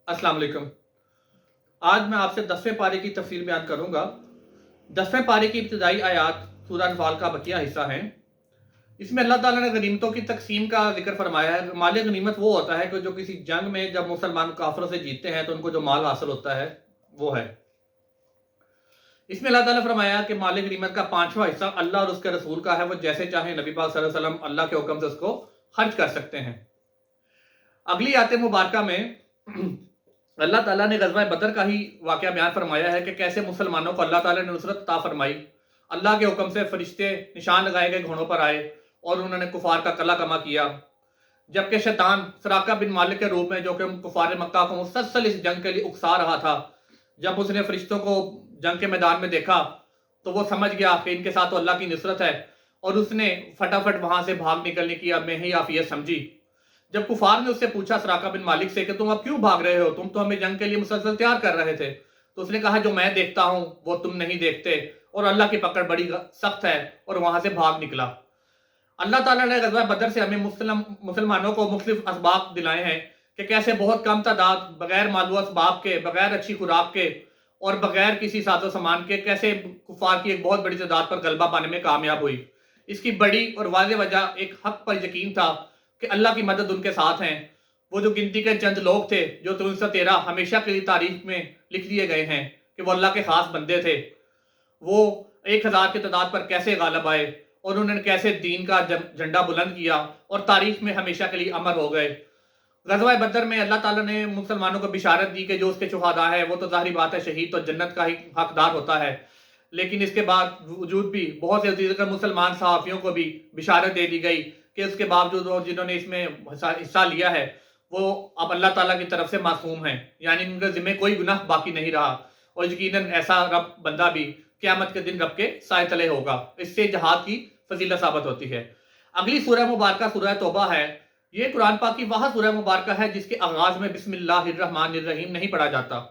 अस्सलाम वालेकुम। आज मैं आपसे 10वें पारे की तफसील बयान करूंगा। 10वें पारे की इब्तिदाई आयात सूरह अनफाल का बकिया हिस्सा हैं। इसमें अल्लाह ताला ने गनीमतों की तकसीम का जिक्र फरमाया है। माल गनीमत वो होता है कि जो किसी जंग में जब मुसलमान काफिरों से जीतते हैं तो उनको जो माल हासिल होता है वो है। इसमें अल्लाह ताला फरमाया कि माल गनीमत का 5वां हिस्सा अल्लाह और उसके रसूल का है। वो जैसे चाहे नबी पाक सल्लल्लाहु अलैहि वसल्लम अल्लाह के हुक्म से उसको खर्च कर सकते हैं। अगली आयत मुबारका में अल्लाह ताला ने ग़ज़वा बदर का ही वाक़या बयान फरमाया है कि कैसे मुसलमानों को अल्लाह ताला ने नुसरत अता फरमाई। अल्लाह के हुक्म से फरिश्ते निशान लगाए गए घोड़ों पर आए और उन्होंने कुफार का कला कमा किया। जबकि शैतान सराका बिन मालिक के रूप में, जो कि कुफार मक्का को मुसलसल इस जंग के लिए उकसा रहा था, जब उसने फरिश्तों को जंग के मैदान में देखा तो वो समझ गया कि इनके साथ तो अल्लाह की नुसरत है और उसने फटाफट वहां से भाग निकलने की अब में ही आफियत समझी। जब कुफार ने उससे पूछा सराका बिन मालिक से कि तुम अब क्यों भाग रहे हो, तुम तो हमें जंग के लिए मुसलसल तैयार कर रहे थे, तो उसने कहा जो मैं देखता हूं वो तुम नहीं देखते और अल्लाह की पकड़ बड़ी सख्त है, और वहां से भाग निकला। अल्लाह ताला ने ग़ज़वा बदर से हमें मुसलमानों को मुख्तलिफ असबाब दिलाए हैं कि कैसे बहुत कम तादाद बगैर मालूम असबाब के, बगैर अच्छी खुराक के और बगैर किसी साजो सामान के कैसे कुफार की एक बहुत बड़ी तादाद पर गलबा पाने में कामयाब हुई। इसकी बड़ी और वाज़ेह वजह एक हक पर यकीन था कि अल्लाह की मदद उनके साथ हैं। वो जो गिनती के चंद लोग थे जो 313 हमेशा के लिए तारीख में लिख दिए गए हैं कि वो अल्लाह के खास बंदे थे, वो 1000 की तादाद पर कैसे गालिब आए और उन्होंने कैसे दीन का झंडा बुलंद किया और तारीख में हमेशा के लिए अमर हो गए। ग़ज़वा बदर में अल्लाह ताला ने मुसलमानों को बिशारत दी कि जो उसके शुहदा है वो तो ज़ाहिर बात है शहीद तो जन्नत का ही हकदार होता है, लेकिन इसके बावजूद भी बहुत से दीगर मुसलमान सहाफ़ियों को भी बिशारत दे दी गई कि उसके बावजूद वो जिन्होंने इसमें हिस्सा लिया है वो अब अल्लाह ताला की तरफ से मासूम है, यानी उनके ज़िम्मे कोई गुनाह बाकी नहीं रहा और यकीनन ऐसा रब बंदा भी क़यामत के दिन रब के साए तले होगा। इससे जहाद की फजीलत साबित होती है। अगली सूरह मुबारका सूरह तौबा है। ये कुरान पाक की वह सूरह मुबारका है जिसके आगाज में बिस्मिल्लाहिर्रहमानिर्रहीम नहीं पढ़ा जाता।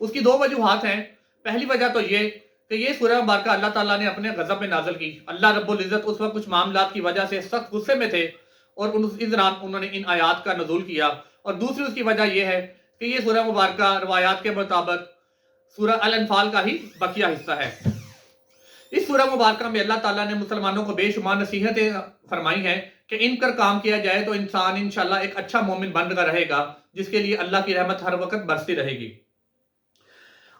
उसकी दो वजूहात हैं। पहली वजह तो ये कि ये सूरह मुबारका अल्लाह ताला ने अपने गज़ब में नाज़िल की। अल्लाह रब्बुल इज़्ज़त उस वक्त कुछ मामलात की वजह से सख्त गुस्से में थे और इस दौरान उन्होंने इन आयात का नज़ूल किया। और दूसरी उसकी वजह यह है कि ये सूरह मुबारका रवायात के मुताबिक सूरह अल अनफाल का ही बकिया हिस्सा है। इस सूरह मुबारका में अल्लाह ताला ने मुसलमानों को बेशुमार नसीहतें फरमाई हैं कि इन पर काम किया जाए तो इंसान इंशाल्लाह एक अच्छा मोमिन बनकर रहेगा, जिसके लिए अल्लाह की रहमत हर वक्त बरसती रहेगी।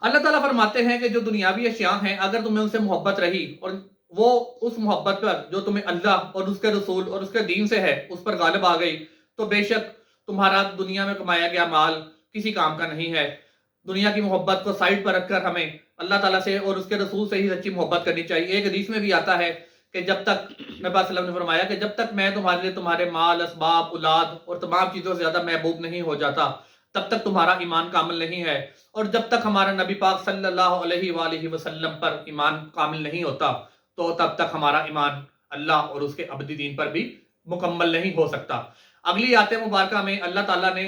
अल्लाह ताला फरमाते हैं कि जो दुनियावी अशिया हैं, अगर तुम्हें उनसे मोहब्बत रही और वो उस मोहब्बत पर जो तुम्हें अल्लाह और उसके रसूल और उसके दीन से है उस पर गालिब आ गई, तो बेशक तुम्हारा दुनिया में कमाया गया माल किसी काम का नहीं है। दुनिया की मोहब्बत को साइड पर रखकर हमें अल्लाह ताला से और उसके रसूल से ही सच्ची मोहब्बत करनी चाहिए। एक हदीस में भी आता है कि जब तक नबी पाक सल्लल्लाहु अलैहि वसल्लम ने फरमाया कि जब तक मैं तुम्हारे लिए तुम्हारे माल, असबाब, औलाद और तमाम चीज़ों से ज़्यादा महबूब नहीं हो जाता, तब तक तुम्हारा ईमान कामिल नहीं है। और जब तक हमारा नबी पाक सल्लल्लाहु अलैहि वसल्लम पर ईमान कामिल नहीं होता, तो तब तक हमारा ईमान अल्लाह और उसके अबदी दीन पर भी मुकम्मल नहीं हो सकता। अगली आयत मुबारका में अल्लाह ताला ने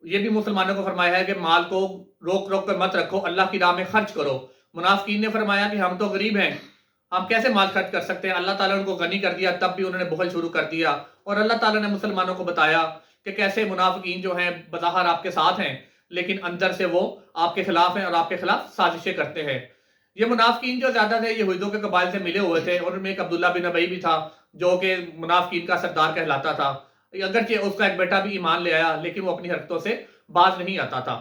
ये भी मुसलमानों को फरमाया है कि माल को रोक रोक कर मत रखो, अल्लाह की राह में खर्च करो। मुनाफिकीन ने फरमाया कि हम तो गरीब हैं, हम कैसे माल खर्च कर सकते हैं। अल्लाह ताला ने उनको गनी कर दिया, तब भी उन्होंने बुखल शुरू कर दिया। और अल्लाह ताला ने मुसलमानों को बताया कि कैसे मुनाफिकीन जो हैं बज़ाहिर आपके साथ हैं, लेकिन अंदर से वो आपके खिलाफ हैं और आपके खिलाफ साजिशें करते हैं। ये मुनाफिकीन जो ज्यादा थे यहूदियों के कबाइल से मिले हुए थे और उनमें एक अब्दुल्ला बिन अबई भी था जो कि मुनाफिकीन का सरदार कहलाता था। अगरचे उसका एक बेटा भी ईमान ले आया, लेकिन वो अपनी हरकतों से बाज नहीं आता था।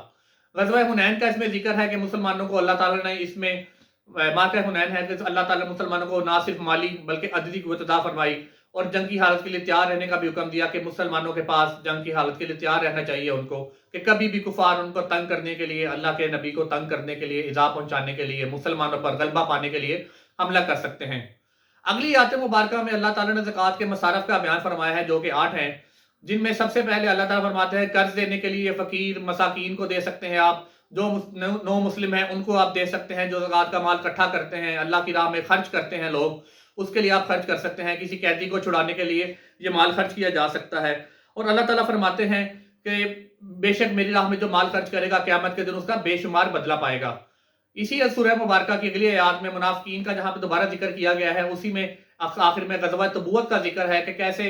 ग़ज़वा हुनैन का इसमें जिक्र है कि मुसलमानों को अल्लाह ताला ने इसमें मार्का हुनैन है कि अल्लाह ताला ने मुसलमानों को ना सिर्फ माली बल्कि अददी क़ुव्वत अता फरमाई और जंग की हालत के लिए तैयार रहने का भी हुक्म दिया कि मुसलमानों के पास जंग की हालत के लिए तैयार रहना चाहिए उनको, कि कभी भी कुफार उनको तंग करने के लिए, अल्लाह के नबी को तंग करने के लिए, इज़ा पहुंचाने के लिए, मुसलमानों पर गलबा पाने के लिए हमला कर सकते हैं। अगली आयत मुबारका में अल्लाह ताला ने ज़कात के मसारफ का बयान फरमाया है जो कि 8 हैं, जिनमें सबसे पहले अल्लाह ताला फरमाते हैं कर्ज देने के लिए फ़कीर मसाकीन को दे सकते हैं आप, जो नो मुस्लिम हैं उनको आप दे सकते हैं, जो ज़कात का माल इकट्ठा करते हैं, अल्लाह की राह में खर्च करते हैं लोग, उसके लिए आप खर्च कर सकते हैं। किसी कैदी को छुड़ाने के लिए ये माल खर्च किया जा सकता है। और अल्लाह ताला फरमाते हैं कि बेशक मेरी राह में जो माल खर्च करेगा क़यामत के दिन उसका बेशुमार बदला पाएगा। इसी सूरह मुबारका की अगली आयत में मुनाफिकीन का जहाँ पे दोबारा जिक्र किया गया है, उसी में आखिर में ग़ज़वा तबूक का जिक्र है कि कैसे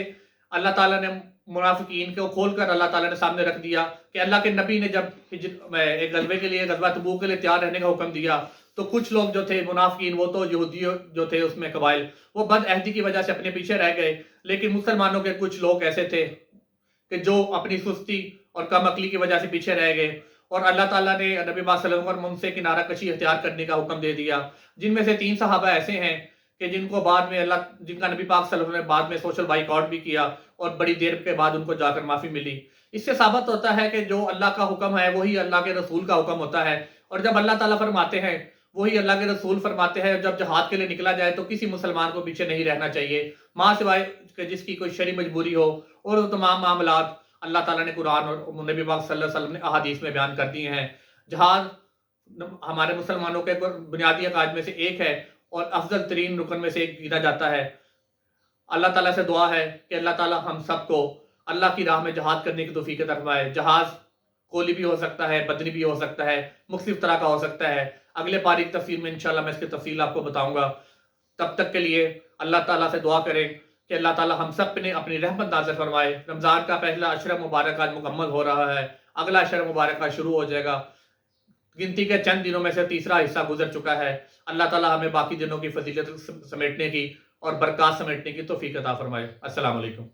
اللہ تعالیٰ نے منافقین کو کھول کر اللہ تعالیٰ نے سامنے رکھ دیا کہ اللہ کے نبی نے جب ایک غزوے کے لیے غزوہ تبوک کے لیے تیار رہنے کا حکم دیا تو کچھ لوگ جو تھے منافقین وہ تو یہودی جو تھے اس میں قبائل وہ بد عہدی کی وجہ سے اپنے پیچھے رہ گئے، لیکن مسلمانوں کے کچھ لوگ ایسے تھے کہ جو اپنی سستی اور کم عقلی کی وجہ سے پیچھے رہ گئے، اور اللہ تعالیٰ نے نبی پاک صلی اللہ علیہ وسلم کو ان سے کنارہ کشی اختیار کرنے کا حکم دے دیا، جن میں سے 3 صحابہ ایسے ہیں کہ جن کو بعد میں جن کا نبی پاک صلی اللہ علیہ وسلم نے بعد میں سوشل بائیکاٹ بھی کیا اور بڑی دیر کے بعد ان کو جا کر معافی ملی۔ اس سے ثابت ہوتا ہے کہ جو اللہ کا حکم ہے وہی اللہ کے رسول کا حکم ہوتا ہے، اور جب اللہ تعالیٰ فرماتے ہیں وہی اللہ کے رسول فرماتے ہیں۔ جب جہاد کے لیے نکلا جائے تو کسی مسلمان کو پیچھے نہیں رہنا چاہیے، ماں سوائے کہ جس کی کوئی شرعی مجبوری ہو، اور وہ تمام معاملات اللہ تعالیٰ نے قرآن اور نبی پاک صلی اللہ علیہ وسلم نے احادیث میں بیان کر دیے ہیں۔ جہاد ہمارے مسلمانوں کے بنیادی عقائد میں سے ایک ہے اور افضل ترین رکن میں سے ایک گنا جاتا ہے۔ اللہ تعالیٰ سے دعا ہے کہ اللہ تعالیٰ ہم سب کو اللہ کی راہ میں جہاد کرنے کی توفیق عطا فرمائے۔ جہاز کولی بھی ہو سکتا ہے، بدنی بھی ہو سکتا ہے، مختلف طرح کا ہو سکتا ہے۔ اگلے پاری کی تفصیل میں انشاءاللہ میں اس کی تفصیل آپ کو بتاؤں گا۔ تب تک کے لیے اللہ تعالیٰ سے دعا کریں کہ اللہ تعالیٰ ہم سب نے اپنی رحمت نازل فرمائے۔ رمضان کا پہلا عشرہ مبارک آج مکمل ہو رہا ہے، اگلا عشرہ مبارک آج شروع ہو جائے گا۔ گنتی کے چند دنوں میں سے تیسرا حصہ گزر چکا ہے۔ اللہ تعالیٰ ہمیں باقی دنوں کی فضیلت سمیٹنے کی اور برکات سمیٹنے کی توفیق عطا فرمائے۔ السلام علیکم۔